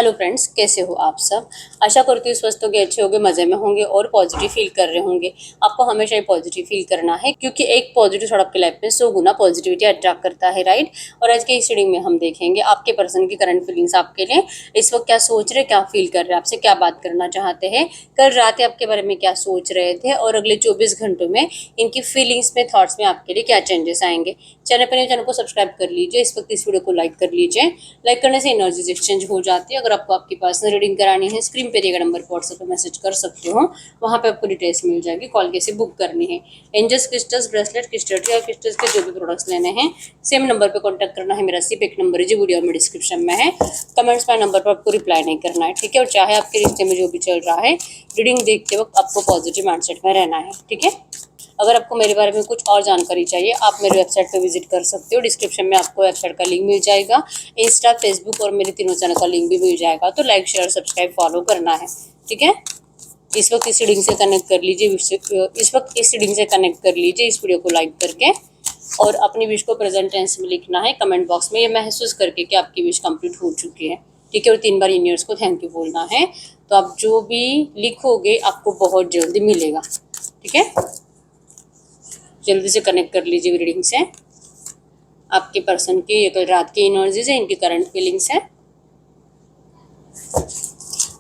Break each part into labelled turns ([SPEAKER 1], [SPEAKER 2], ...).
[SPEAKER 1] Hello friends, कैसे हो आप सब। आशा करती हूँ स्वस्थ होंगे, अच्छे होंगे, मज़े में होंगे और पॉजिटिव फील कर रहे होंगे। आपको हमेशा ही पॉजिटिव फील करना है, क्योंकि एक पॉजिटिव थॉट आपकी लाइफ में 100 गुना पॉजिटिविटी अट्रैक्ट करता है, राइट। और आज के इस रीडिंग में हम देखेंगे आपके पर्सन की करंट फीलिंग्स आपके लिए इस वक्त क्या सोच रहे, क्या फील कर रहे हैं, आपसे क्या बात करना चाहते हैं, कल रात आपके बारे में क्या सोच रहे थे और अगले 24 घंटों में इनकी फीलिंग्स में, थॉट्स में आपके लिए क्या चेंजेस आएंगे। चैनल को सब्सक्राइब कर लीजिए, इस वक्त इस वीडियो को लाइक कर लीजिए। लाइक करने से एनर्जीज एक्सचेंज हो जाती है। अगर आपको आपकी पर्सनल रीडिंग करानी है, स्क्रीन पे दिए गए नंबर पर व्हाट्सएप पे मैसेज कर सकते हो, वहाँ पे आपको डिटेल्स मिल जाएगी। कॉल कैसे बुक करनी है, एंजल्स क्रिस्टल्स, ब्रेसलेट, क्रिस्टल या क्रिस्टल्स के जो भी प्रोडक्ट्स लेने हैं, सेम नंबर पे कांटेक्ट करना है। मेरा सिर्फ एक नंबर है जो वीडियो में डिस्क्रिप्शन में है। कमेंट्स में नंबर पर आपको रिप्लाई नहीं करना है, ठीक है। और चाहे आपके रिश्ते में जो भी चल रहा है, रीडिंग देखते वक्त आपको पॉजिटिव माइंडसेट में रहना है, ठीक है। अगर आपको मेरे बारे में कुछ और जानकारी चाहिए, आप मेरे वेबसाइट पर विजिट कर सकते हो। डिस्क्रिप्शन में आपको वेबसाइट का लिंक मिल जाएगा, इंस्टा, फेसबुक और मेरे तीनों चैनल का लिंक भी मिल जाएगा। तो लाइक, शेयर, सब्सक्राइब, फॉलो करना है, ठीक है। इस वक्त इस रीडिंग से कनेक्ट कर लीजिए, इस वीडियो को लाइक करके, और अपनी विश को प्रेजेंट टेंस में लिखना है कमेंट बॉक्स में, ये महसूस करके कि आपकी विश कंप्लीट हो चुकी है, ठीक है। और 3 बार यूनिवर्स को थैंक यू बोलना है। तो आप जो भी लिखोगे आपको बहुत जल्दी मिलेगा, ठीक है। जल्दी से कनेक्ट कर लीजिए रीडिंग से। आपके पर्सन की ये कल रात की एनर्जीज है, इनकी करंट फीलिंग्स है।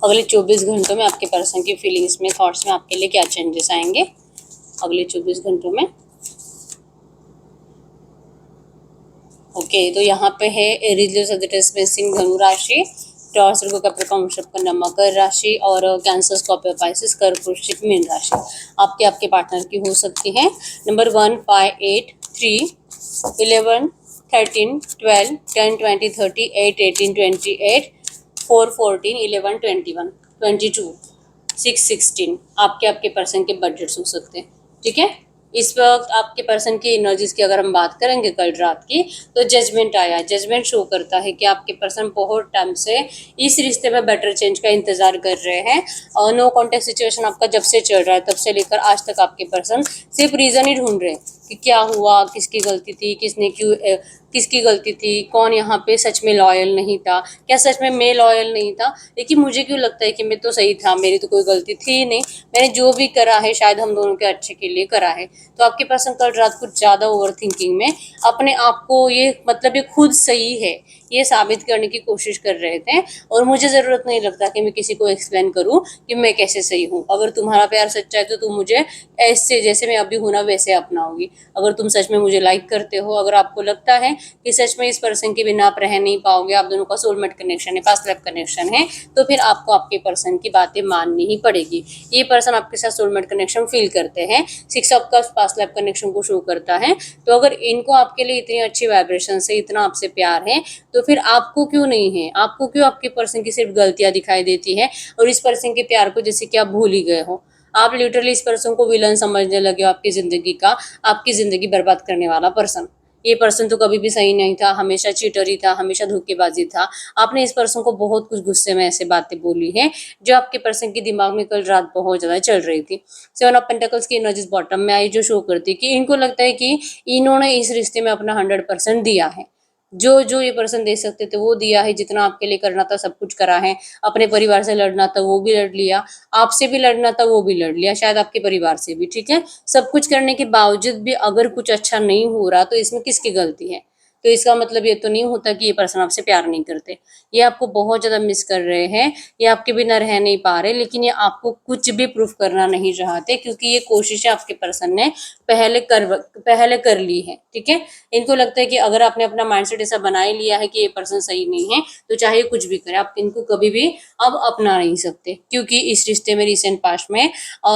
[SPEAKER 1] अगले 24 घंटों में आपके पर्सन की फीलिंग्स में, थॉट्स में आपके लिए क्या चेंजेस आएंगे अगले 24 घंटों में। ओके, तो यहाँ पे है एरियस मिसिंग धनु राशि, टॉर्स, कैप्रिकॉर्न, वृषभ, मकर राशि और कैंसर, स्कॉर्पियो, पाइसेस, कर्क, वृश्चिक, मीन राशि आपके पार्टनर की हो सकती है। नंबर 1, 5, 8, 3, 11, 13, 12, 10, 20, 30, 8, 18, 28, 4, 14, 11, 21, 22, 6, 16 आपके पर्सन के बजट्स हो सकते हैं, ठीक है। इस वक्त आपके पर्सन की एनर्जीज की अगर हम बात करेंगे कल रात की, तो जजमेंट आया। जजमेंट शो करता है कि आपके पर्सन बहुत टाइम से इस रिश्ते में बेटर चेंज का इंतजार कर रहे हैं। और नो कॉन्टेक्ट सिचुएशन आपका जब से चल रहा है, तब से लेकर आज तक आपके पर्सन सिर्फ रीजन ही ढूंढ रहे हैं कि क्या हुआ, किसकी गलती थी, किसकी गलती थी, कौन यहाँ पे सच में लॉयल नहीं था, क्या सच में मैं लॉयल नहीं था, लेकिन मुझे क्यों लगता है कि मैं तो सही था, मेरी तो कोई गलती थी ही नहीं, मैंने जो भी करा है शायद हम दोनों के अच्छे के लिए करा है। तो आपके पर्सन कल रात कुछ ज़्यादा ओवर थिंकिंग में अपने आप को ये ये खुद सही है ये साबित करने की कोशिश कर रहे थे। और मुझे ज़रूरत नहीं लगता कि मैं किसी को एक्सप्लेन करूँ कि मैं कैसे सही हूँ। अगर तुम्हारा प्यार सच्चा है तो तुम मुझे ऐसे जैसे मैं अभी हूँ ना वैसे अपनाओगी। अगर तुम सच में मुझे लाइक करते हो, अगर आपको लगता है कि सच में इस पर्सन के बिना आप रह नहीं पाओगे, आप दोनों का सोलमेट कनेक्शन है, पास्ट लाइफ कनेक्शन है, तो फिर आपको आपके पर्सन की बातें माननी ही पड़ेगी। ये पर्सन आपके साथ सोलमेट कनेक्शन फील करते हैं, 6 आपका पास्ट लाइफ कनेक्शन को शो करता है। तो अगर इनको आपके लिए इतनी अच्छी वाइब्रेशन से इतना आपसे प्यार है, तो फिर आपको क्यों नहीं है, आपको क्यों आपके पर्सन की सिर्फ गलतियां दिखाई देती है और इस पर्सन के प्यार को जैसे कि आप भूल ही गए हो। आप लिटरली इस पर्सन को विलन समझने लगे हो, आपकी जिंदगी का, आपकी जिंदगी बर्बाद करने वाला पर्सन। ये पर्सन तो कभी भी सही नहीं था, हमेशा चीटर ही था, हमेशा धोखेबाजी था। आपने इस पर्सन को बहुत कुछ गुस्से में ऐसे बातें बोली है जो आपके पर्सन के दिमाग में कल रात बहुत ज्यादा चल रही थी। 7 ऑफ पेंटिकल्स की एनर्जीज बॉटम में आई, जो शो करती है कि इनको लगता है कि इन्होंने इस रिश्ते में अपना 100% दिया है। जो जो ये पर्सन दे सकते थे वो दिया है, जितना आपके लिए करना था सब कुछ करा है। अपने परिवार से लड़ना था वो भी लड़ लिया, आपसे भी लड़ना था वो भी लड़ लिया, शायद आपके परिवार से भी, ठीक है। सब कुछ करने के बावजूद भी अगर कुछ अच्छा नहीं हो रहा तो इसमें किसकी गलती है। तो इसका मतलब ये तो नहीं होता कि ये पर्सन आपसे प्यार नहीं करते, ये आपको बहुत ज्यादा मिस कर रहे हैं, ये आपके बिना रह नहीं पा रहे, लेकिन ये आपको कुछ भी प्रूफ करना नहीं चाहते, क्योंकि ये कोशिशें आपके पर्सन ने पहले कर ली है, ठीक है। इनको लगता है कि अगर आपने अपना माइंडसेट ऐसा बना ही लिया है कि ये पर्सन सही नहीं है, तो चाहे कुछ भी करे आप इनको कभी भी अब अपना नहीं सकते, क्योंकि इस रिश्ते में रिसेंट पास्ट में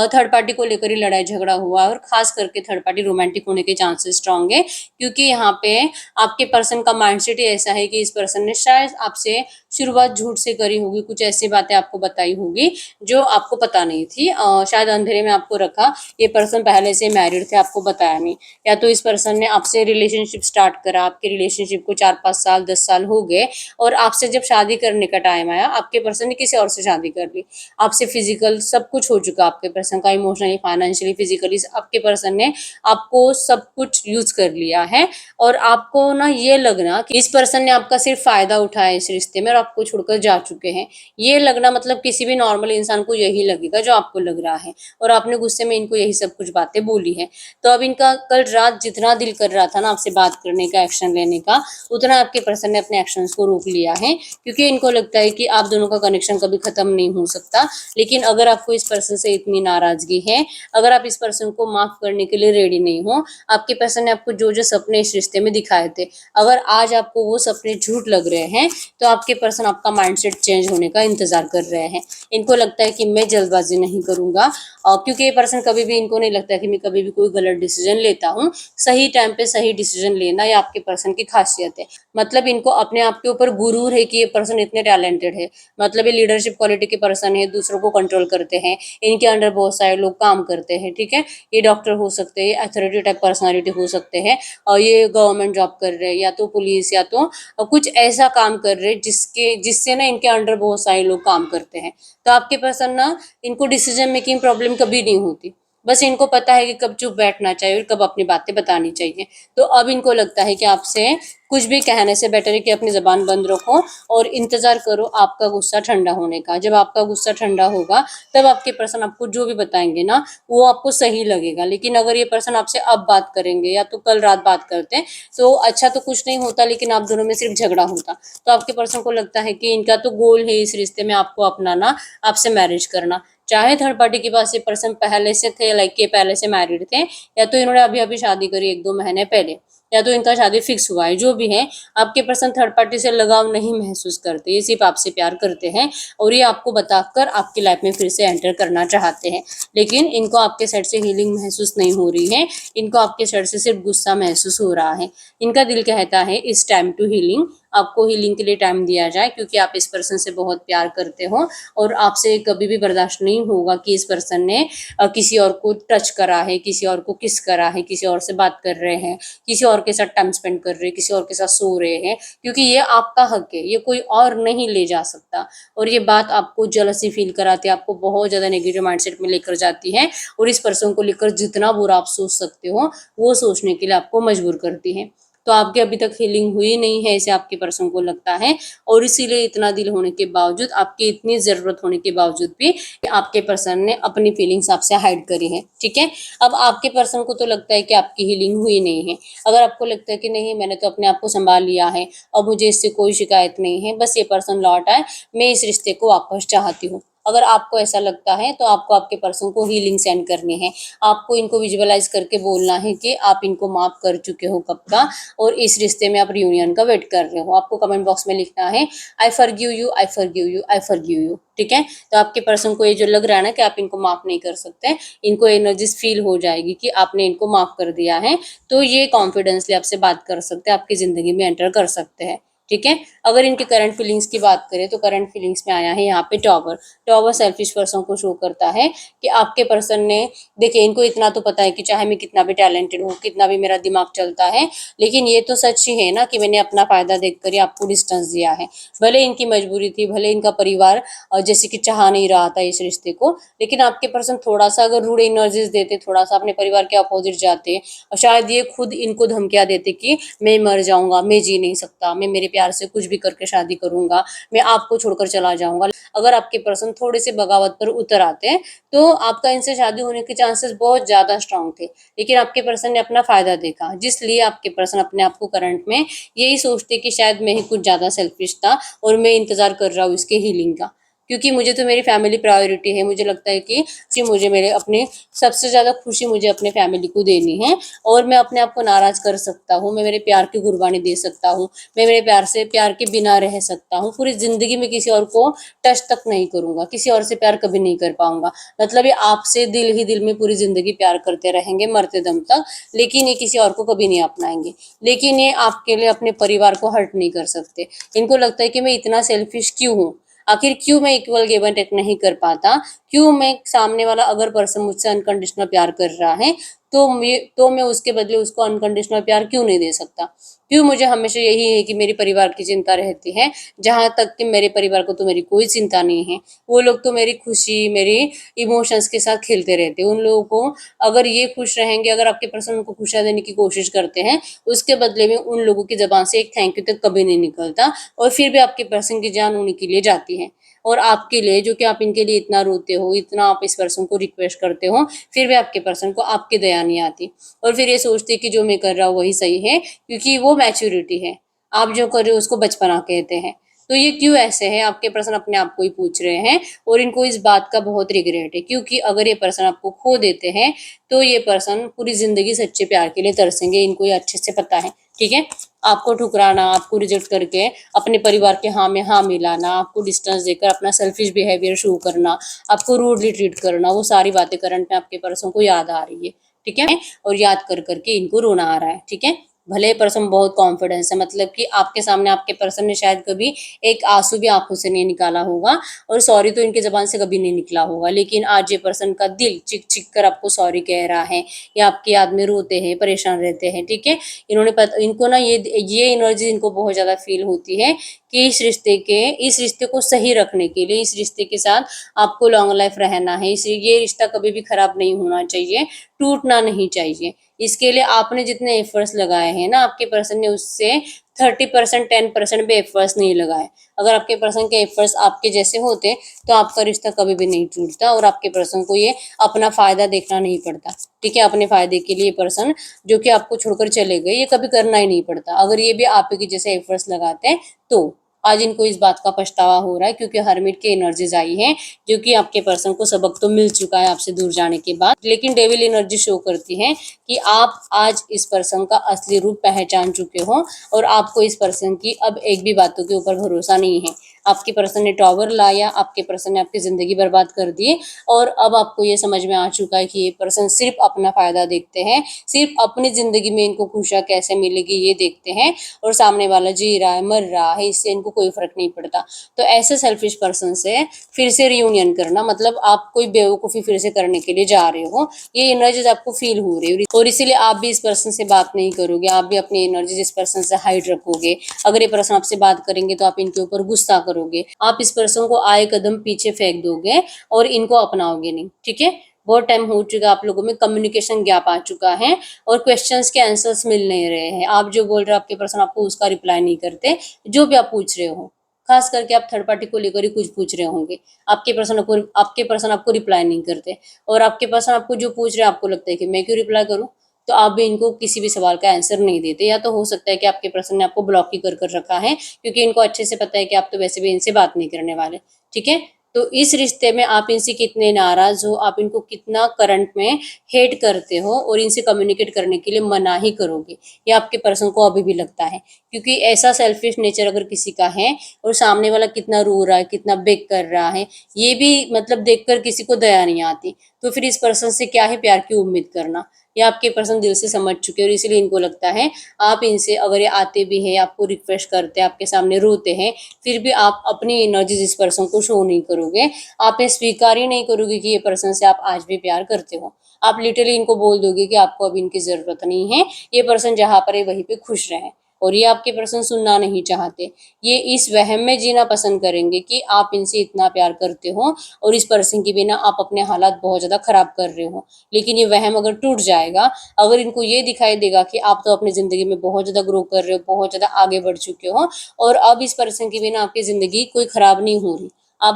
[SPEAKER 1] थर्ड पार्टी को लेकर ही लड़ाई झगड़ा हुआ, और खास करके थर्ड पार्टी रोमांटिक होने के चांसेस स्ट्रांग है, क्योंकि यहाँ पे आपके पर्सन का माइंडसेट ही ऐसा है कि इस पर्सन ने शायद आपसे शुरुआत झूठ से करी होगी, कुछ ऐसी बातें आपको बताई होगी जो आपको पता नहीं थी, शायद अंधेरे में आपको रखा। ये पर्सन पहले से मैरिड थे, आपको बताया नहीं, या तो इस पर्सन ने आपसे रिलेशनशिप स्टार्ट करा, आपके रिलेशनशिप को 4-5 साल 10 साल हो गए, और आपसे जब शादी करने का टाइम आया आपके पर्सन ने किसी और से शादी कर ली। आपसे फिजिकल सब कुछ हो चुका आपके पर्सन का, इमोशनली, फाइनेंशियली, फिजिकली आपके पर्सन ने आपको सब कुछ यूज कर लिया है, और आपको ना ये लगना कि इस पर्सन ने आपका सिर्फ फायदा उठाया इस रिश्ते में और आपको छोड़कर जा चुके हैं, ये लगना मतलब किसी भी नॉर्मल इंसान को यही लगेगा जो आपको लग रहा है, और आपने गुस्से में इनको यही सब कुछ बातें बोली है। तो अब इनका कल रात जितना दिल कर रहा था ना आपसे बात करने का, एक्शन लेने का, उतना आपके पर्सन ने अपने एक्शंस को रोक लिया है, क्योंकि इनको लगता है कि आप दोनों का कनेक्शन कभी खत्म नहीं हो सकता। लेकिन अगर आपको इस पर्सन से इतनी नाराजगी है, अगर आप इस पर्सन को माफ करने के लिए रेडी नहीं हो, आपके पर्सन ने आपको जो जो सपने इस रिश्ते में दिखाए थे, अगर आज आपको वो सपने झूठ लग रहे हैं, तो आपके पर्सन आपका माइंडसेट चेंज होने का इंतजार कर रहे हैं। इनको लगता है कि मैं जल्दबाजी नहीं करूंगा, क्योंकि ये पर्सन कभी भी, इनको नहीं लगता कि मैं कभी भी कोई गलत डिसीजन लेता हूँ। सही टाइम पे सही डिसीजन लेना ये आपके पर्सन की खासियत है। मतलब इनको अपने आप के ऊपर गुरूर है कि ये पर्सन इतने टैलेंटेड है, मतलब ये लीडरशिप क्वालिटी के पर्सन है, दूसरों को कंट्रोल करते हैं, इनके अंडर बहुत सारे लोग काम करते हैं, ठीक है। ये डॉक्टर हो सकते हैं, अथॉरिटी टाइप पर्सनालिटी हो सकते हैं, और ये गवर्नमेंट जॉब कर रहे हैं, या तो पुलिस, या तो कुछ ऐसा काम कर रहे हैं जिससे ना इनके अंडर बहुत सारे लोग काम करते हैं। तो आपके पर्सन ना, इनको डिसीजन मेकिंग प्रॉब्लम कभी नहीं होती, बस इनको पता है कि कब चुप बैठना चाहिए और कब अपनी बातें बतानी चाहिए। तो अब इनको लगता है कि आपसे कुछ भी कहने से बेटर है कि अपनी ज़बान बंद रखो और इंतज़ार करो आपका गुस्सा ठंडा होने का। जब आपका गुस्सा ठंडा होगा, तब आपके पर्सन आपको जो भी बताएंगे ना, वो आपको सही लगेगा। लेकिन अगर ये पर्सन आपसे अब बात करेंगे या तो कल रात बात करते हैं, तो अच्छा तो कुछ नहीं होता, लेकिन आप दोनों में सिर्फ झगड़ा होता। तो आपके पर्सन को लगता है कि इनका तो गोल है इस रिश्ते में आपको अपनाना, आपसे मैरिज करना। चाहे थर्ड पार्टी के पास ये पर्सन पहले से थे, लाइक ये पहले से मैरिड थे, या तो इन्होंने अभी अभी शादी करी 1-2 महीने पहले, या तो इनका शादी फिक्स हुआ है, जो भी है, आपके पर्सन थर्ड पार्टी से लगाव नहीं महसूस करते, ये सिर्फ आपसे प्यार करते हैं, और ये आपको बताकर आपकी लाइफ में फिर से एंटर करना चाहते हैं। लेकिन इनको आपके साइड से हीलिंग महसूस नहीं हो रही है, इनको आपके साइड से सिर्फ गुस्सा महसूस हो रहा है। इनका दिल कहता है इस टाइम टू हीलिंग, आपको हीलिंग के लिए टाइम दिया जाए, क्योंकि आप इस पर्सन से बहुत प्यार करते हो, और आपसे कभी भी बर्दाश्त नहीं होगा कि इस पर्सन ने किसी और को टच करा है, किसी और को किस करा है, किसी और से बात कर रहे हैं, किसी और के साथ टाइम स्पेंड कर रहे हैं, किसी और के साथ सो रहे हैं, क्योंकि ये आपका हक है, ये कोई और नहीं ले जा सकता। और ये बात आपको जलसी फील कराती है, आपको बहुत ज़्यादा नेगेटिव माइंडसेट में लेकर जाती है, और इस पर्सन को लेकर जितना बुरा आप सोच सकते हो, वो सोचने के लिए आपको मजबूर करती है। तो आपकी अभी तक हीलिंग हुई नहीं है, ऐसे आपके पर्सन को लगता है, और इसीलिए इतना दिल होने के बावजूद, आपकी इतनी ज़रूरत होने के बावजूद भी आपके पर्सन ने अपनी फीलिंग्स आपसे हाइड करी है, ठीक है। अब आपके पर्सन को तो लगता है कि आपकी हीलिंग हुई नहीं है। अगर आपको लगता है कि नहीं, मैंने तो अपने आप को संभाल लिया है, अब मुझे इससे कोई शिकायत नहीं है, बस ये पर्सन लौट आए, मैं इस रिश्ते को वापस चाहती हूँ, अगर आपको ऐसा लगता है, तो आपको आपके पर्सन को हीलिंग सेंड करनी है। आपको इनको विजुअलाइज करके बोलना है कि आप इनको माफ कर चुके हो कब का, और इस रिश्ते में आप रियूनियन का वेट कर रहे हो। आपको कमेंट बॉक्स में लिखना है I forgive you, I forgive you, I forgive you, ठीक है। तो आपके पर्सन को ये जो लग रहा है ना कि आप इनको माफ नहीं कर सकते, इनको एनर्जीज फील हो जाएगी कि आपने इनको माफ कर दिया है, तो ये कॉन्फिडेंसली आपसे बात कर सकते हैं, आपकी जिंदगी में एंटर कर सकते हैं, ठीक है। अगर इनके करंट फीलिंग्स की बात करें, तो करंट फीलिंग्स में आया है यहाँ पे टॉवर। टॉवर सेल्फिश पर्सन को शो करता है कि आपके पर्सन ने, देखिए, इनको इतना तो पता है कि चाहे मैं कितना भी टैलेंटेड हूँ, कितना भी मेरा दिमाग चलता है, लेकिन ये तो सच ही है ना कि मैंने अपना फायदा देखकर ही आपको डिस्टेंस दिया है। भले इनकी मजबूरी थी, भले इनका परिवार जैसे कि चाह नहीं रहा था इस रिश्ते को, लेकिन आपके पर्सन थोड़ा सा अगर रूड एनर्जीज देते, थोड़ा सा अपने परिवार के अपोजिट जाते, और शायद ये खुद इनको धमकियां देते कि मैं मर जाऊंगा, मैं जी नहीं सकता, मैं मेरे प्यार से कुछ भी करके शादी करूंगा, मैं आपको छोड़कर चला जाऊंगा। अगर आपके पर्सन थोड़े से बगावत पर उतर आते हैं, तो आपका इनसे शादी होने के चांसेस बहुत ज्यादा स्ट्रांग थे। लेकिन आपके पर्सन ने अपना फायदा देखा, जिसलिए आपके पर्सन अपने आप को करंट में यही सोचते कि शायद मैं ही कुछ ज्यादा सेल्फिश था, और मैं इंतजार कर रहा हूँ इसके हीलिंग का, क्योंकि मुझे तो मेरी फैमिली प्रायोरिटी है। मुझे लगता है कि मुझे मेरे अपने सबसे ज़्यादा खुशी मुझे अपने फैमिली को देनी है, और मैं अपने आप को नाराज़ कर सकता हूँ, मैं मेरे प्यार की कुर्बानी दे सकता हूँ, मैं मेरे प्यार के बिना रह सकता हूँ, पूरी ज़िंदगी में किसी और को टच तक नहीं करूँगा, किसी और से प्यार कभी नहीं कर पाऊंगा। मतलब ये आपसे दिल ही दिल में पूरी ज़िंदगी प्यार करते रहेंगे मरते दम तक, लेकिन ये किसी और को कभी नहीं अपनाएंगे। लेकिन ये आपके लिए अपने परिवार को हर्ट नहीं कर सकते। इनको लगता है कि मैं इतना सेल्फिश क्यों हूँ, आखिर क्यों मैं इक्वल गिव एंड टेक नहीं कर पाता, क्यों मैं, सामने वाला अगर पर्सन मुझसे अनकंडीशनल प्यार कर रहा है, तो मैं उसके बदले उसको अनकंडीशनल प्यार क्यों नहीं दे सकता? क्यों मुझे हमेशा यही है कि मेरे परिवार की चिंता रहती है, जहाँ तक कि मेरे परिवार को तो मेरी कोई चिंता नहीं है। वो लोग तो मेरी खुशी, मेरी इमोशंस के साथ खेलते रहते हैं। उन लोगों को अगर ये खुश रहेंगे, अगर आपके पर्सन उनको खुशियाँ देने की कोशिश करते हैं, उसके बदले में उन लोगों की ज़बान से एक थैंक यू तक कभी नहीं निकलता, और फिर भी आपके पर्सन की जान उन्हीं के लिए जाती है। और आपके लिए, जो कि आप इनके लिए इतना रोते हो, इतना आप इस पर्सन को रिक्वेस्ट करते हो, फिर भी आपके पर्सन को आपकी दया नहीं आती, और फिर ये सोचते हैं कि जो मैं कर रहा हूँ वही सही है, क्योंकि वो मैच्योरिटी है। आप जो कर रहे हो उसको बचपना कहते हैं। तो ये क्यों ऐसे है? आपके पर्सन अपने आप को ही पूछ रहे हैं, और इनको इस बात का बहुत रिग्रेट है, क्योंकि अगर ये पर्सन आपको खो देते हैं तो ये पर्सन पूरी जिंदगी सच्चे प्यार के लिए तरसेंगे, इनको ये अच्छे से पता है। ठीक है, आपको ठुकराना, आपको रिजेक्ट करके अपने परिवार के हाँ में हाँ मिलाना, आपको डिस्टेंस देकर अपना सेल्फिश बिहेवियर शो करना, आपको रूडली ट्रीट करना, वो सारी बातें करंट में आपके पर्सन को याद आ रही है। ठीक है, और याद कर करके इनको रोना आ रहा है। ठीक है, भले पर्सन बहुत कॉन्फिडेंस है, मतलब कि आपके सामने आपके पर्सन ने शायद कभी एक आंसू भी आंखों से नहीं निकाला होगा, और सॉरी तो इनके जबान से कभी नहीं निकला होगा, लेकिन आज ये पर्सन का दिल चिक चिक कर आपको सॉरी कह रहा है, या आपकी याद में रोते हैं, परेशान रहते हैं। ठीक है, इनको ना ये एनर्जी इनको बहुत ज्यादा फील होती है कि इस रिश्ते को सही रखने के लिए, इस रिश्ते के साथ आपको लॉन्ग लाइफ रहना है, इसलिए ये रिश्ता कभी भी खराब नहीं होना चाहिए, टूटना नहीं चाहिए। इसके लिए आपने जितने एफर्ट्स लगाए हैं ना, आपके पर्सन ने उससे 30%, 10% भी एफर्ट्स नहीं लगाए। अगर आपके पर्सन के एफर्ट्स आपके जैसे होते तो आपका रिश्ता कभी भी नहीं टूटता, और आपके पर्सन को ये अपना फायदा देखना नहीं पड़ता। ठीक है, अपने फायदे के लिए पर्सन जो कि आपको छोड़कर चले गए, ये कभी करना ही नहीं पड़ता, अगर ये भी आप ही जैसे एफर्ट्स लगाते हैं तो। आज इनको इस बात का पछतावा हो रहा है, क्योंकि हरमिट की एनर्जीज आई हैं, जो कि आपके पर्सन को सबक तो मिल चुका है आपसे दूर जाने के बाद, लेकिन डेविल एनर्जी शो करती है कि आप आज इस पर्सन का असली रूप पहचान चुके हो, और आपको इस पर्सन की अब एक भी बातों के ऊपर भरोसा नहीं है। आपके पर्सन ने टॉवर लाया, आपके पर्सन ने आपकी जिंदगी बर्बाद कर दी, और अब आपको ये समझ में आ चुका है कि ये पर्सन सिर्फ अपना फायदा देखते हैं, सिर्फ अपनी जिंदगी में इनको खुशियां कैसे मिलेगी ये देखते हैं, और सामने वाला जी रहा है, मर रहा है, इससे इनको कोई फर्क नहीं पड़ता। तो ऐसे सेल्फिश पर्सन से फिर से रियूनियन करना मतलब आप कोई बेवकूफ़ी फिर से करने के लिए जा रहे हो, ये एनर्जीज आपको फील हो रही है, और इसीलिए आप भी इस पर्सन से बात नहीं करोगे, आप भी अपनी एनर्जी इस पर्सन से हाइड रखोगे। अगर ये पर्सन आपसे बात करेंगे तो आप इनके ऊपर गुस्सा करोगे, आप इस पर्सन को आए कदम पीछे फेंक दोगे, और इनको अपनाओगे नहीं। ठीक है, बहुत टाइम हो चुका है, आप लोगों में कम्युनिकेशन गैप आ चुका है, और क्वेश्चंस के आंसर्स मिल नहीं रहे हैं। आप जो बोल रहे हो आपके पर्सन आपको उसका रिप्लाई नहीं करते, जो भी आप पूछ रहे हो, खास करके आप थर्ड पार्टी को लेकर ही कुछ पूछ रहे होंगे, आपके पर्सन आपको रिप्लाई नहीं करते, और आपके पर्सन आपको जो पूछ रहे हैं आपको लगता है कि मैं क्यों रिप्लाई करूं, तो आप भी इनको किसी भी सवाल का आंसर नहीं देते, या तो हो सकता है कि आपके पर्सन ने आपको ब्लॉक ही कर रखा है, क्योंकि इनको अच्छे से पता है कि आप तो वैसे भी इनसे बात नहीं करने वाले। ठीक है, तो इस रिश्ते में आप इनसे कितने नाराज हो, आप इनको कितना करंट में हेट करते हो, और इनसे कम्युनिकेट करने के लिए मना ही करोगे, ये आपके पर्सन को अभी भी लगता है, क्योंकि ऐसा सेल्फिश नेचर अगर किसी का है, और सामने वाला कितना रो रहा है, कितना बेग कर रहा है, ये भी मतलब देखकर किसी को दया नहीं आती, तो फिर इस पर्सन से क्या ही प्यार की उम्मीद करना। ये आपके पर्सन दिल से समझ चुके हैं, और इसीलिए इनको लगता है आप इनसे, अगर ये आते भी हैं, आपको रिक्वेस्ट करते हैं, आपके सामने रोते हैं, फिर भी आप अपनी एनर्जी इस पर्सन को शो नहीं करोगे, आप ये स्वीकार ही नहीं करोगे कि ये पर्सन से आप आज भी प्यार करते हो। आप लिटरली इनको बोल दोगे कि आपको अब इनकी जरूरत नहीं है, ये पर्सन जहाँ पर है वहीं पे खुश रहे, और ये आपके पर्सन सुनना नहीं चाहते। ये इस वहम में जीना पसंद करेंगे कि आप इनसे इतना प्यार करते हो, और इस पर्सन के बिना आप अपने हालात बहुत ज़्यादा खराब कर रहे हो, लेकिन ये वहम अगर टूट जाएगा, अगर इनको ये दिखाई देगा कि आप तो अपनी ज़िंदगी में बहुत ज़्यादा ग्रो कर रहे हो, बहुत ज़्यादा आगे बढ़ चुके हो, और अब इस पर्सन के बिना आपकी ज़िंदगी कोई ख़राब नहीं हो रही, आप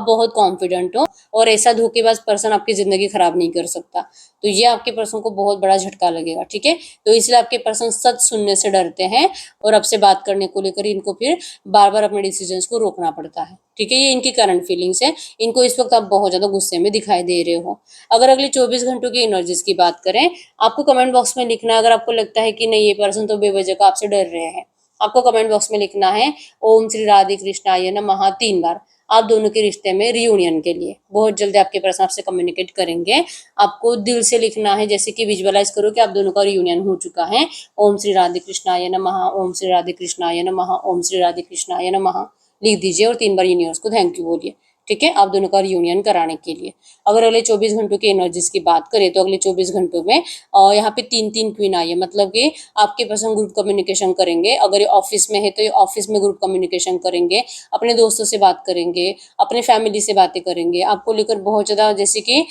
[SPEAKER 1] बहुत कॉन्फिडेंट हो, और ऐसा धोखेबाज पर्सन आपकी ज़िंदगी खराब नहीं कर सकता, तो ये आपके पर्सन को बहुत बड़ा झटका लगेगा। ठीक है, तो इसलिए आपके पर्सन सच सुनने से डरते हैं, और आपसे बात करने को लेकर इनको फिर बार बार अपने डिसीजंस को रोकना पड़ता है। ठीक है, ये इनकी करंट फीलिंग्स है, इनको इस वक्त आप बहुत ज़्यादा गुस्से में दिखाई दे रहे हो। अगर अगले 24 घंटों की एनर्जीज की बात करें, आपको कमेंट बॉक्स में लिखना है, अगर आपको लगता है कि नहीं ये पर्सन तो बेवजह का आपसे डर रहे हैं, आपको कमेंट बॉक्स में लिखना है ओम श्री राधे कृष्णाय नमः 3 बार, आप दोनों के रिश्ते में रियूनियन के लिए। बहुत जल्दी आपके पर्सन आपसे कम्युनिकेट करेंगे, आपको दिल से लिखना है, जैसे कि विजुअलाइज करो कि आप दोनों का रियूनियन हो चुका है। ओम श्री राधे कृष्णाय नमः, ओम श्री राधे कृष्णाय नमः, ओम श्री राधे कृष्णाय नमः लिख दीजिए, और 3 बार यूनिवर्स को थैंक यू बोलिए। ठीक है, आप दोनों का रियूनियन कराने के लिए। अगर अगले 24 घंटों की एनर्जीज की बात करें तो अगले 24 घंटों में यहाँ पे 3-3 क्वीन आई है, मतलब कि आपके पर्सन ग्रुप कम्युनिकेशन करेंगे। अगर ये ऑफिस में है तो ये ऑफिस में ग्रुप कम्युनिकेशन करेंगे, अपने दोस्तों से बात करेंगे, अपने फैमिली से बातें करेंगे, आपको लेकर बहुत ज़्यादा जैसे कि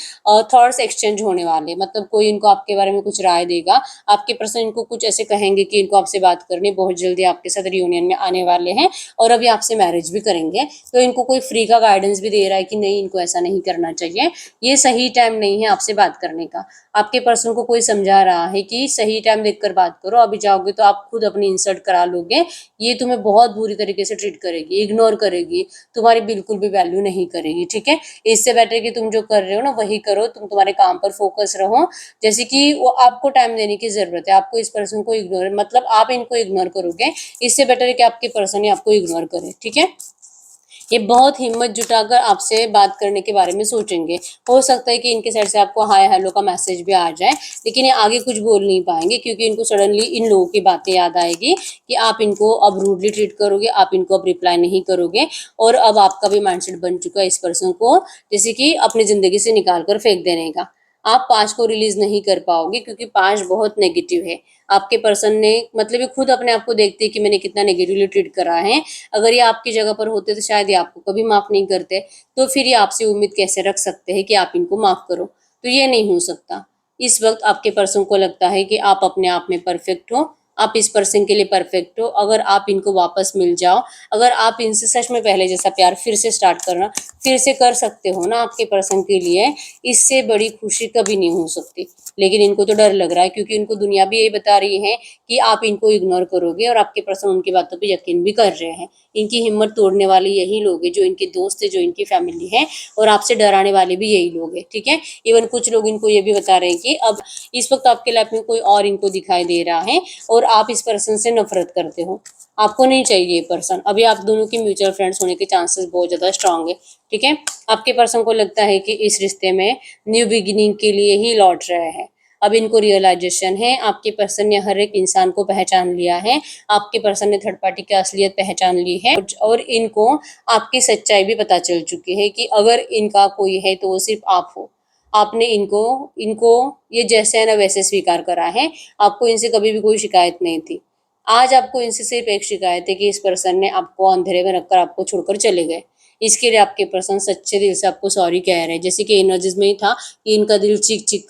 [SPEAKER 1] थॉट्स एक्सचेंज होने वाले, मतलब कोई इनको आपके बारे में कुछ राय देगा, आपके पर्सन इनको कुछ ऐसे कहेंगे कि इनको आपसे बात करनी, बहुत जल्दी आपके साथ रियूनियन में आने वाले हैं और अभी आपसे मैरिज भी करेंगे। तो इनको कोई फ्री का गाइडेंस भी दे रहा है कि नहीं, इनको ऐसा नहीं करना चाहिए, ये सही टाइम नहीं है आपसे बात करने का। आपके पर्सन को कोई समझा रहा है कि सही टाइम देखकर बात करो, अभी जाओगे तो आप खुद अपनी इंसल्ट करा लोगे, ये तुम्हें बहुत बुरी तरीके से ट्रीट करेगी, इग्नोर करेगी, तुम्हारी बिल्कुल भी वैल्यू नहीं करेगी, ठीक है। इससे बेटर कि तुम जो कर रहे हो ना वही करो, तुम तुम्हारे काम पर फोकस रहो। जैसे कि वो आपको टाइम देने की जरूरत है, आपको इस पर्सन को इग्नोर, मतलब आप इनको इग्नोर करोगे, इससे बेटर है कि आपके पर्सन ही आपको इग्नोर करे, ठीक है। ये बहुत हिम्मत जुटाकर आपसे बात करने के बारे में सोचेंगे। हो सकता है कि इनके साइड से आपको हाय हेलो का मैसेज भी आ जाए, लेकिन ये आगे कुछ बोल नहीं पाएंगे क्योंकि इनको सडनली इन लोगों की बातें याद आएगी कि आप इनको अब रूडली ट्रीट करोगे, आप इनको अब रिप्लाई नहीं करोगे और अब आपका भी माइंडसेट बन चुका है इस पर्सन को जैसे कि अपनी जिंदगी से निकाल कर फेंक देने का। आप पास्ट को रिलीज नहीं कर पाओगे क्योंकि पास्ट बहुत नेगेटिव है। आपके पर्सन ने, मतलब ये खुद अपने आप को देखते हैं कि मैंने कितना नेगेटिवली ट्रीट करा है। अगर ये आपकी जगह पर होते तो शायद ये आपको कभी माफ नहीं करते, तो फिर ये आपसे उम्मीद कैसे रख सकते हैं कि आप इनको माफ करो, तो ये नहीं हो सकता। इस वक्त आपके पर्सन को लगता है कि आप अपने आप में परफेक्ट हो, आप इस पर्सन के लिए परफेक्ट हो। अगर आप इनको वापस मिल जाओ, अगर आप इनसे सच में पहले जैसा प्यार फिर से स्टार्ट करना फिर से कर सकते हो ना आपके पर्सन के लिए, इससे बड़ी खुशी कभी नहीं हो सकती। लेकिन इनको तो डर लग रहा है क्योंकि इनको दुनिया भी यही बता रही है कि आप इनको इग्नोर करोगे और आपके पर्सन उनकी बातों पे यकीन भी कर रहे हैं। इनकी हिम्मत तोड़ने वाले यही लोग हैं, जो इनके दोस्त है, जो इनकी फैमिली है, और आपसे डराने वाले भी यही लोग हैं, ठीक है। इवन कुछ लोग इनको ये भी बता रहे हैं कि अब इस वक्त आपके लाइफ में कोई और इनको दिखाई दे रहा है और आप इस पर्सन से नफरत करते हो, आपको नहीं चाहिए ये पर्सन। अभी आप दोनों की म्यूचुअल फ्रेंड्स होने के चांसेस बहुत ज्यादा स्ट्रांग है, ठीक है। आपके पर्सन को लगता है कि इस रिश्ते में न्यू बिगिनिंग के लिए ही लौट रहे हैं। अब इनको रियलाइजेशन है, आपके पर्सन ने हर एक इंसान को पहचान लिया है, आपके पर्सन ने थर्ड पार्टी की असलियत पहचान ली है और इनको आपकी सच्चाई भी पता चल चुकी है कि अगर इनका कोई है तो वो सिर्फ आप हो। आपने इनको इनको ये जैसे है ना वैसे स्वीकार करा है, आपको इनसे कभी भी कोई शिकायत नहीं थी। आज आपको इनसे सिर्फ एक शिकायत है कि इस पर्सन ने आपको अंधेरे में रखकर आपको छोड़कर चले गए। इसके लिए आपके पर्सन सच्चे दिल से आपको सॉरी कह रहे हैं, जैसे कि एनर्जीज में ही था कि इनका दिल चिक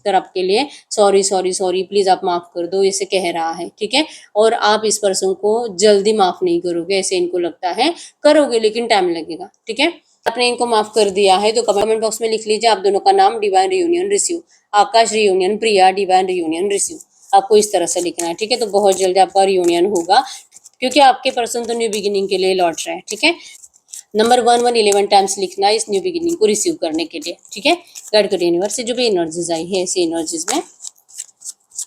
[SPEAKER 1] कर आपके लिए सॉरी सॉरी सॉरी प्लीज आप माफ कर दो इसे कह रहा है, ठीक है। और आप इस पर्सन को जल्दी माफ नहीं करोगे ऐसे इनको लगता है, करोगे लेकिन टाइम लगेगा, ठीक है। आपने इनको माफ कर दिया है तो कमेंट बॉक्स में लिख लीजिए आप दोनों का नाम, डिवाइन रियूनियन रिसीव, आकाश रियूनियन, प्रिया डिवाइन रियूनियन रिसीव, आपको इस तरह से लिखना है, ठीक है। तो बहुत जल्दी आपका रियूनियन होगा क्योंकि आपके पर्सन तो न्यू बिगिनिंग के लिए लौट रहे हैं, ठीक है। नंबर 11 टाइम्स लिखना है इस न्यू बिगिनिंग को रिसीव करने के लिए, ठीक है। गाइड कर यूनिवर्स से जो भी एनर्जीज आई है ऐसी एनर्जीज में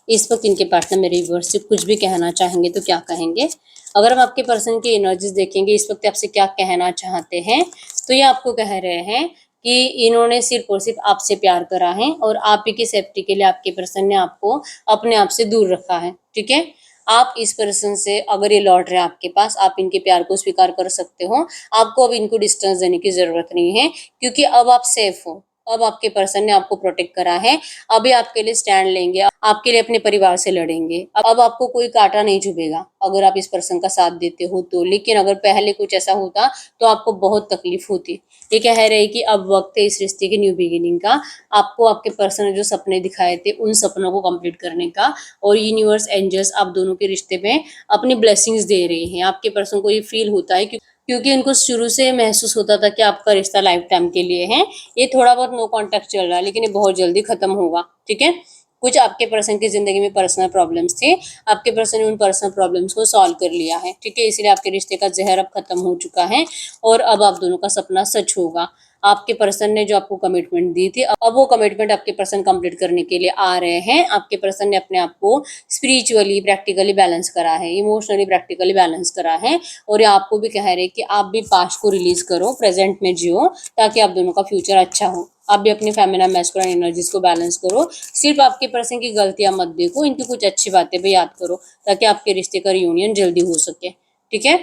[SPEAKER 1] इस वक्त इनके पार्टनर मेरे व्यूअर्स से कुछ भी कहना चाहेंगे तो क्या कहेंगे। अगर हम आपके पर्सन की एनर्जीज देखेंगे इस वक्त आपसे क्या कहना चाहते हैं, तो ये आपको कह रहे हैं कि इन्होंने सिर्फ और सिर्फ आपसे प्यार करा है और आप ही की सेफ्टी के लिए आपके पर्सन ने आपको अपने आप से दूर रखा है, ठीक है। आप इस पर्सन से अगर ये लौट रहे हैं आपके पास, आप इनके प्यार को स्वीकार कर सकते हो। आपको अब इनको डिस्टेंस देने की जरूरत नहीं है क्योंकि अब आप सेफ हो। अब आपके पर्सन ने आपको प्रोटेक्ट करा है, अभी आपके लिए स्टैंड लेंगे, आपके लिए अपने परिवार से लड़ेंगे। अब आपको कोई कांटा नहीं चुभेगा अगर आप इस पर्सन का साथ देते हो तो। लेकिन अगर पहले कुछ ऐसा होता तो आपको बहुत तकलीफ होती। ये कह रहे हैं कि अब वक्त है इस रिश्ते की न्यू बिगिनिंग का, आपको आपके पर्सन ने जो सपने दिखाए थे उन सपनों को कंप्लीट करने का, और यूनिवर्स एंजल्स आप दोनों के रिश्ते में अपनी ब्लेसिंग्स दे रहे हैं। आपके पर्सन को ये फील होता है क्योंकि इनको शुरू से महसूस होता था कि आपका रिश्ता लाइफ टाइम के लिए है। ये थोड़ा बहुत नो कॉन्टेक्ट चल रहा है लेकिन ये बहुत जल्दी खत्म होगा, ठीक है। कुछ आपके पर्सन की जिंदगी में पर्सनल प्रॉब्लम्स थे, आपके पर्सन ने उन पर्सनल प्रॉब्लम्स को सॉल्व कर लिया है, ठीक है। इसलिए आपके रिश्ते का जहर अब खत्म हो चुका है और अब आप दोनों का सपना सच होगा। आपके पर्सन ने जो आपको कमिटमेंट दी थी अब वो कमिटमेंट आपके पर्सन कंप्लीट करने के लिए आ रहे हैं। आपके पर्सन ने अपने आप को स्पिरिचुअली प्रैक्टिकली बैलेंस करा है, इमोशनली प्रैक्टिकली बैलेंस करा है, और ये आपको भी कह रहे हैं कि आप भी पास्ट को रिलीज करो, प्रेजेंट में जियो ताकि आप दोनों का फ्यूचर अच्छा हो। आप भी अपनी फेमिनिन मैस्कुलिन एनर्जीज को बैलेंस करो, सिर्फ आपके पर्सन की गलतियां मत देखो, इनकी कुछ अच्छी बातें भी याद करो ताकि आपके रिश्ते का रियूनियन जल्दी हो सके, ठीक है।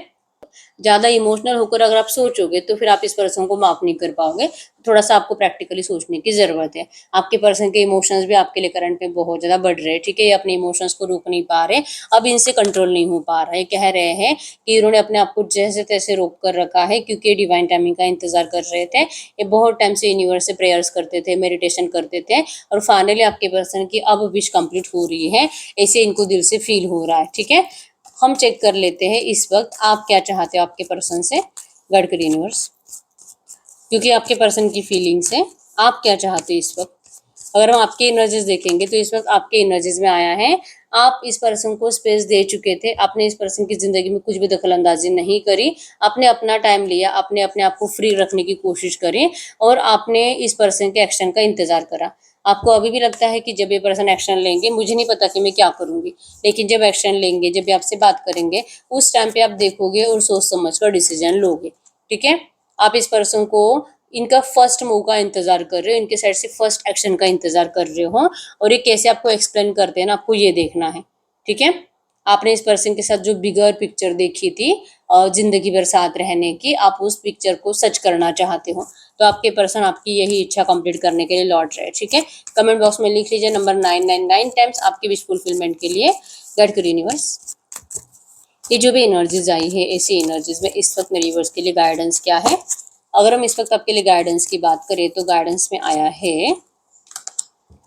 [SPEAKER 1] ज़्यादा इमोशनल होकर अगर आप सोचोगे तो फिर आप इस पर्सन को माफ़ नहीं कर पाओगे। थोड़ा सा आपको प्रैक्टिकली सोचने की ज़रूरत है। आपके पर्सन के इमोशंस भी आपके लिए करंट में बहुत ज़्यादा बढ़ रहे हैं, ठीक है? ये अपने इमोशंस को रोक नहीं पा रहे, अब इनसे कंट्रोल नहीं हो पा रहा है। कह रहे हैं कि इन्होंने अपने आप को जैसे तैसे रोक कर रखा है क्योंकि डिवाइन टाइमिंग का इंतजार कर रहे थे। ये बहुत टाइम से यूनिवर्स से प्रेयर्स करते थे, मेडिटेशन करते थे और फाइनली आपके पर्सन की अब विश कंप्लीट हो रही है, ऐसे इनको दिल से फील हो रहा है, ठीक है? हम चेक कर लेते हैं इस वक्त आप क्या चाहते हो आपके पर्सन से। गॉड यूनिवर्स, क्योंकि आपके पर्सन की फीलिंग्स है, आप क्या चाहते हो इस वक्त। अगर हम आपके एनर्जीज देखेंगे तो इस वक्त आपके एनर्जीज में आया है आप इस पर्सन को स्पेस दे चुके थे, आपने इस पर्सन की जिंदगी में कुछ भी दखल अंदाजी नहीं करी, आपने अपना टाइम लिया, आपने अपने आप को फ्री रखने की कोशिश करी और आपने इस पर्सन के एक्शन का इंतजार करा। आपको अभी भी लगता है कि जब ये पर्सन एक्शन लेंगे मुझे नहीं पता कि मैं क्या करूंगी, लेकिन जब एक्शन लेंगे, जब ये आपसे बात करेंगे, उस टाइम पे आप देखोगे और सोच समझ कर डिसीजन लोगे, ठीक है? आप इस पर्सन को इनका फर्स्ट मूव का इंतजार कर रहे हो, इनके साइड से फर्स्ट एक्शन का इंतजार कर रहे हो और ये कैसे आपको एक्सप्लेन करते हैं ना, आपको ये देखना है, ठीक है? आपने इस पर्सन के साथ जो बिगर पिक्चर देखी थी जिंदगी भर साथ रहने की, आप उस पिक्चर को सच करना चाहते हो, तो आपके पर्सन आपकी यही इच्छा कंप्लीट करने के लिए लौट रहे हैं, ठीक है? कमेंट बॉक्स में लिख लीजिए नंबर 999 टाइम्स आपकी विश फुलफिलमेंट के लिए। गॉड का यूनिवर्स, ये जो भी एनर्जीज आई है ऐसी एनर्जीज में इस वक्त मेरे व्यूअर्स के लिए गाइडेंस क्या है। अगर हम इस वक्त आपके लिए गाइडेंस की बात करें तो गाइडेंस में आया है,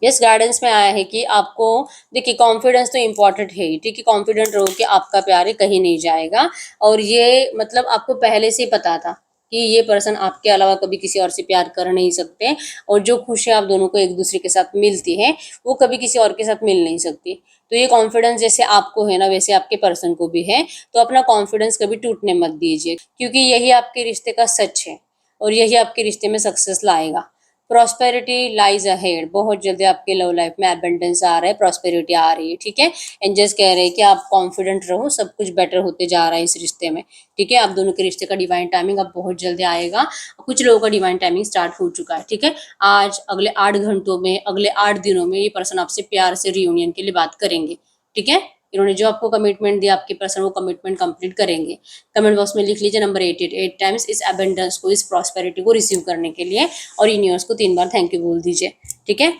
[SPEAKER 1] यस गाइडेंस में आया है कि आपको देखिए कॉन्फिडेंस तो इम्पॉर्टेंट है ही, ठीक है? कॉन्फिडेंट रहो कि आपका प्यार है कहीं नहीं जाएगा और ये मतलब आपको पहले से ही पता था कि ये पर्सन आपके अलावा कभी किसी और से प्यार कर नहीं सकते और जो खुशियाँ आप दोनों को एक दूसरे के साथ मिलती है वो कभी किसी और के साथ मिल नहीं सकती। तो ये कॉन्फिडेंस जैसे आपको है ना वैसे आपके पर्सन को भी है, तो अपना कॉन्फिडेंस कभी टूटने मत दीजिए क्योंकि यही आपके रिश्ते का सच है और यही आपके रिश्ते में सक्सेस लाएगा। प्रॉस्पेरिटी लाइज अहेड, बहुत जल्दी आपके लव लाइफ में एबंडेंस आ रहा है, प्रॉस्पेरिटी आ रही है, ठीक है? एंजल्स कह रहे हैं कि आप कॉन्फिडेंट रहो, सब कुछ बेटर होते जा रहा है इस रिश्ते में, ठीक है? आप दोनों के रिश्ते का डिवाइन टाइमिंग अब बहुत जल्दी आएगा। कुछ लोगों का डिवाइन टाइमिंग स्टार्ट हो चुका है, ठीक है? आज अगले 8 घंटों में, अगले 8 दिनों में ये पर्सन आपसे प्यार से रियूनियन के लिए बात करेंगे, ठीक है? इन्होंने जो आपको कमिटमेंट दिया आपके पर्सन वो कमिटमेंट कंप्लीट करेंगे। कमेंट बॉक्स में लिख लीजिए नंबर 88 टाइम्स इस अबेंडेंस को, इस प्रॉस्पेरिटी को रिसीव करने के लिए और यूनिवर्स को 3 बार थैंक यू बोल दीजिए, ठीक है?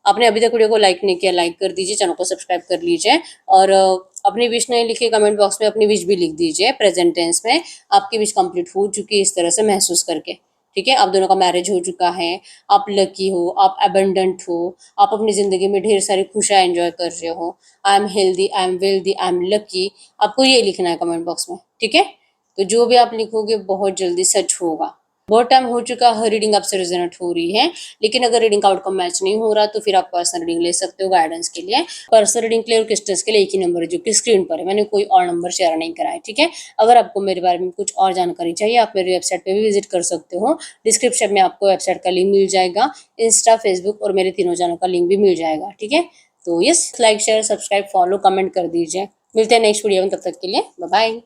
[SPEAKER 1] आपने अभी तक वीडियो को लाइक नहीं किया, लाइक कर दीजिए, चैनल को सब्सक्राइब कर लीजिए और अपनी विश नहीं लिखी कमेंट बॉक्स में अपनी विश भी लिख दीजिए प्रेजेंट टेंस में, आपकी विश कंप्लीट हो चुकी है इस तरह से महसूस करके, ठीक है? आप दोनों का मैरिज हो चुका है, आप लकी हो, आप अबंडेंट हो, आप अपनी ज़िंदगी में ढेर सारी खुशियाँ एंजॉय कर रहे हो। I am healthy, I am wealthy, I am lucky, आपको ये लिखना है कमेंट बॉक्स में, ठीक है? तो जो भी आप लिखोगे बहुत जल्दी सच होगा। बहुत टाइम हो चुका हर रीडिंग आपसे रेजोनेट हो रही है, लेकिन अगर रीडिंग का आउटकम मैच नहीं हो रहा तो फिर आप पर्सनल रीडिंग ले सकते हो गाइडेंस के लिए। पर्सनल रीडिंग के लिए और क्रिस्टल्स के लिए एक ही नंबर है जो कि स्क्रीन पर है, मैंने कोई और नंबर शेयर नहीं करा है, ठीक है? अगर आपको मेरे बारे में कुछ और जानकारी चाहिए आप मेरी वेबसाइट पे भी विजिट कर सकते हो, डिस्क्रिप्शन में आपको वेबसाइट का लिंक मिल जाएगा, इंस्टा, फेसबुक और मेरे तीनों चैनल का लिंक भी मिल जाएगा, ठीक है? तो yes, like share subscribe follow comment कर दीजिए। मिलते हैं नेक्स्ट वीडियो में, तब तक के लिए बाय बाय।